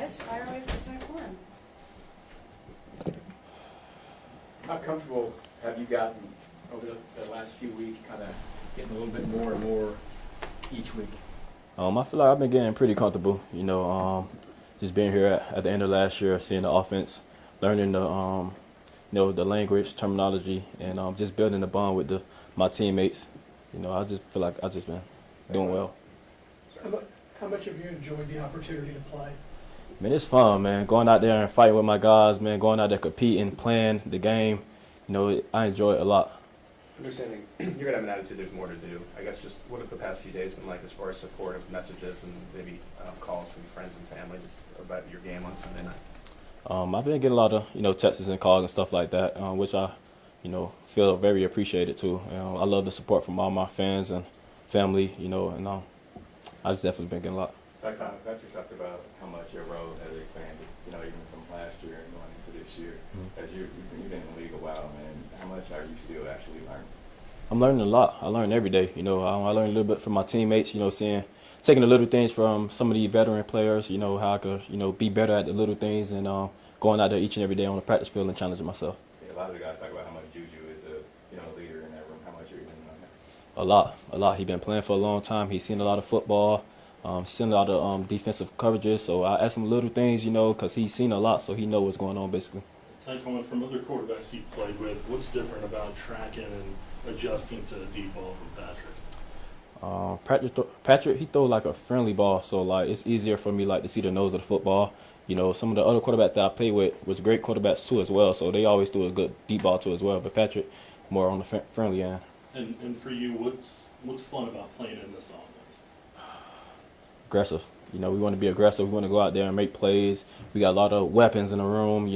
guys, fire away for Tyquan. How comfortable have you gotten over the last few weeks, kind of getting a little bit more and more each week? I feel like I've been getting pretty comfortable, just being here at the end of last year, seeing the offense, learning the language, terminology, and just building a bond with my teammates. I just feel like I've just been doing well. How much have you enjoyed the opportunity to play? Man, it's fun, man. Going out there and fighting with my guys, man. Going out there competing, playing the game. I enjoy it a lot. Understanding you're going to have an attitude there's more to do. I guess just what have the past few days been like as far as supportive messages and maybe calls from friends and family just about your game on Sunday night? I've been getting a lot of, texts and calls and stuff like that, which I, feel very appreciated too. I love the support from all my fans and family, and I've definitely been getting a lot. Tyquan, Patrick talked about how much your role has expanded, even from last year and going into this year. Mm-hmm. As you've been in the league a while, man, how much are you still actually learning? I'm learning a lot. I learn every day. I learn a little bit from my teammates, taking the little things from some of the veteran players, how I could, be better at the little things and going out there each and every day on the practice field and challenging myself. Yeah, a lot of the guys talk about how much Juju is a leader in that room. How much are you learning on that? A lot. He's been playing for a long time. He's seen a lot of football, seen a lot of defensive coverages. So I ask him little things, because he's seen a lot, so he knows what's going on basically. Tyquan, from other quarterbacks he played with, what's different about tracking and adjusting to the deep ball from Patrick? Patrick, he throw like a friendly ball, so like it's easier for me like to see the nose of the football. Some of the other quarterbacks that I play with was great quarterbacks too as well, so they always threw a good deep ball too as well. But Patrick, more on the friendly end. And for you, what's fun about playing in this offense? Aggressive. We want to be aggressive. We want to go out there and make plays. We got a lot of weapons in the room.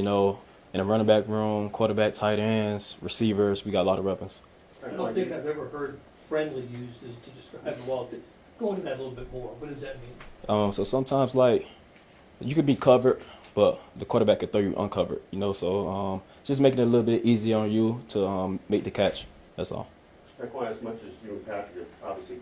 In the running back room, quarterback, tight ends, receivers. We got a lot of weapons. I don't think I've ever heard friendly used as to describe the ball. Go into that a little bit more. What does that mean? So sometimes like you could be covered, but the quarterback could throw you uncovered. So just making it a little bit easier on you to make the catch. That's all. Tyquan, as much as you and Patrick have obviously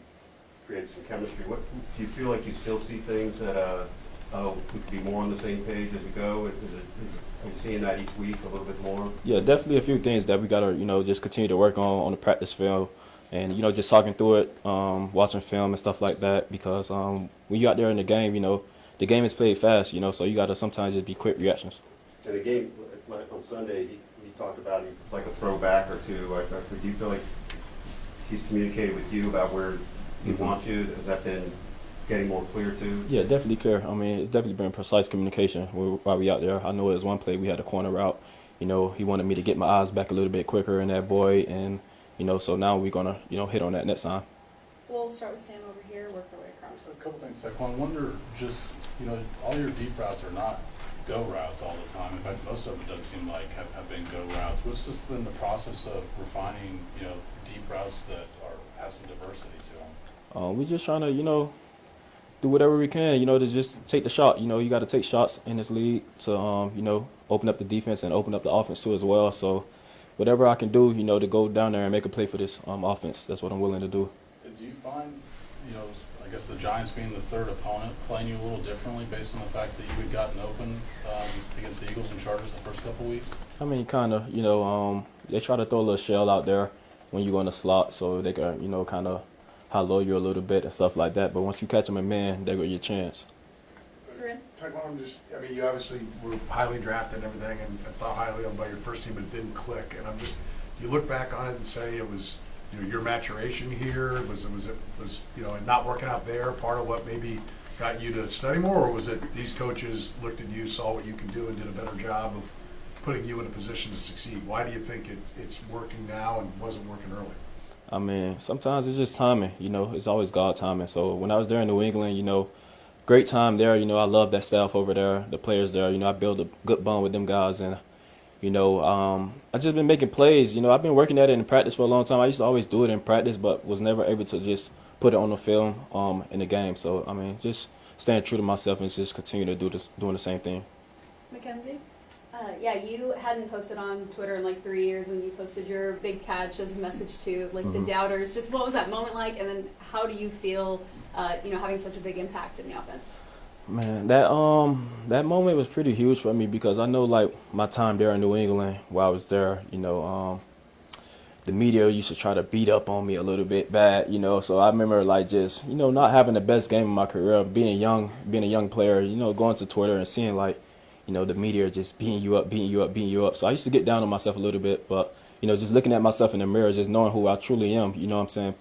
created some chemistry, what do you feel like you still see things that we could be more on the same page as you go? Are you seeing that each week a little bit more? Yeah, definitely a few things that we gotta just continue to work on the practice field, and just talking through it, watching film and stuff like that. Because when you out there in the game, the game is played fast, so you gotta sometimes just be quick reactions. In the game on Sunday, he talked about like a throwback or two. Do you feel like he's communicated with you about where he wants you? Has that been getting more clear too? Yeah, definitely clear. It's definitely been precise communication while we out there. I know it was one play we had a corner route. He wanted me to get my eyes back a little bit quicker in that void, and so now we're gonna hit on that next time. We'll start with Sam over here, work our way across. So a couple things, Tyquan. Wonder just all your deep routes are not go routes all the time. In fact, most of them doesn't seem like have been go routes. What's just been the process of refining deep routes that have some diversity to them? We just trying to do whatever we can, to just take the shot. You got to take shots in this league to, open up the defense and open up the offense too as well. So whatever I can do, to go down there and make a play for this offense, that's what I'm willing to do. Do you find, I guess the Giants being the third opponent, playing you a little differently based on the fact that you had gotten open against the Eagles and Chargers the first couple weeks? Kind of, they try to throw a little shell out there when you go in the slot so they can, kind of hollow you a little bit and stuff like that. But once you catch them in man, they got your chance. Tyquan, you obviously were highly drafted and everything and thought highly of by your first team, but it didn't click. And do you look back on it and say it was, your maturation here, was it not working out there part of what maybe got you to study more, or was it these coaches looked at you, saw what you can do, and did a better job of putting you in a position to succeed? Why do you think it's working now and wasn't working early? Sometimes it's just timing, it's always God timing. So when I was there in New England, great time there, I love that staff over there, the players there, I built a good bond with them guys, and, I just been making plays, I've been working at it in practice for a long time. I used to always do it in practice, but was never able to just put it on the film in the game. So, just staying true to myself and just continue to doing the same thing. Mackenzie? Yeah, you hadn't posted on Twitter in like 3 years, and you posted your big catch as a message to the doubters. Just what was that moment like, and then how do you feel, having such a big impact in the offense? Man, that moment was pretty huge for me because I know like my time there in New England while I was there, the media used to try to beat up on me a little bit bad, So I remember like just, not having the best game of my career, being a young player, going to Twitter and seeing like, the media just beating you up, beating you up, beating you up. So I used to get down on myself a little bit, but, just looking at myself in the mirror, just knowing who I truly am, you know what I'm saying?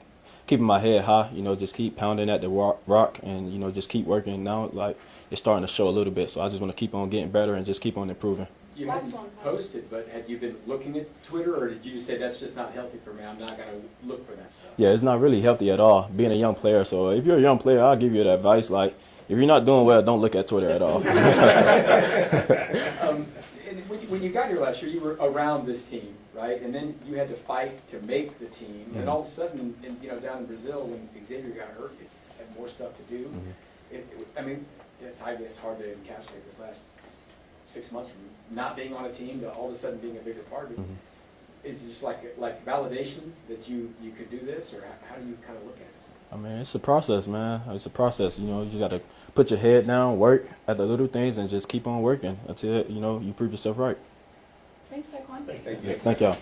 Keeping my head high, just keep pounding at the rock and, just keep working. Now, like, it's starting to show a little bit. So I just want to keep on getting better and just keep on improving. You Last hadn't one, Tom. posted, but had you been looking at Twitter, or did you just say that's just not healthy for me? I'm not going to look for that stuff. Yeah, it's not really healthy at all, being a young player. So if you're a young player, I'll give you the advice. Like, if you're not doing well, don't look at Twitter at all. And when you got here last year, you were around this team, right? And then you had to fight to make the team. And all of a sudden, down in Brazil, when Xavier got hurt, it had more stuff to do. It's hard to encapsulate this last 6 months from not being on a team to all of a sudden being a bigger part of it. It's just like validation that you could do this, or how do you kind of look at it? I mean, it's a process, man. It's a process. You got to put your head down, work at the little things, and just keep on working until, you prove yourself right. Thanks, Tyquan. Thank you. Thank y'all.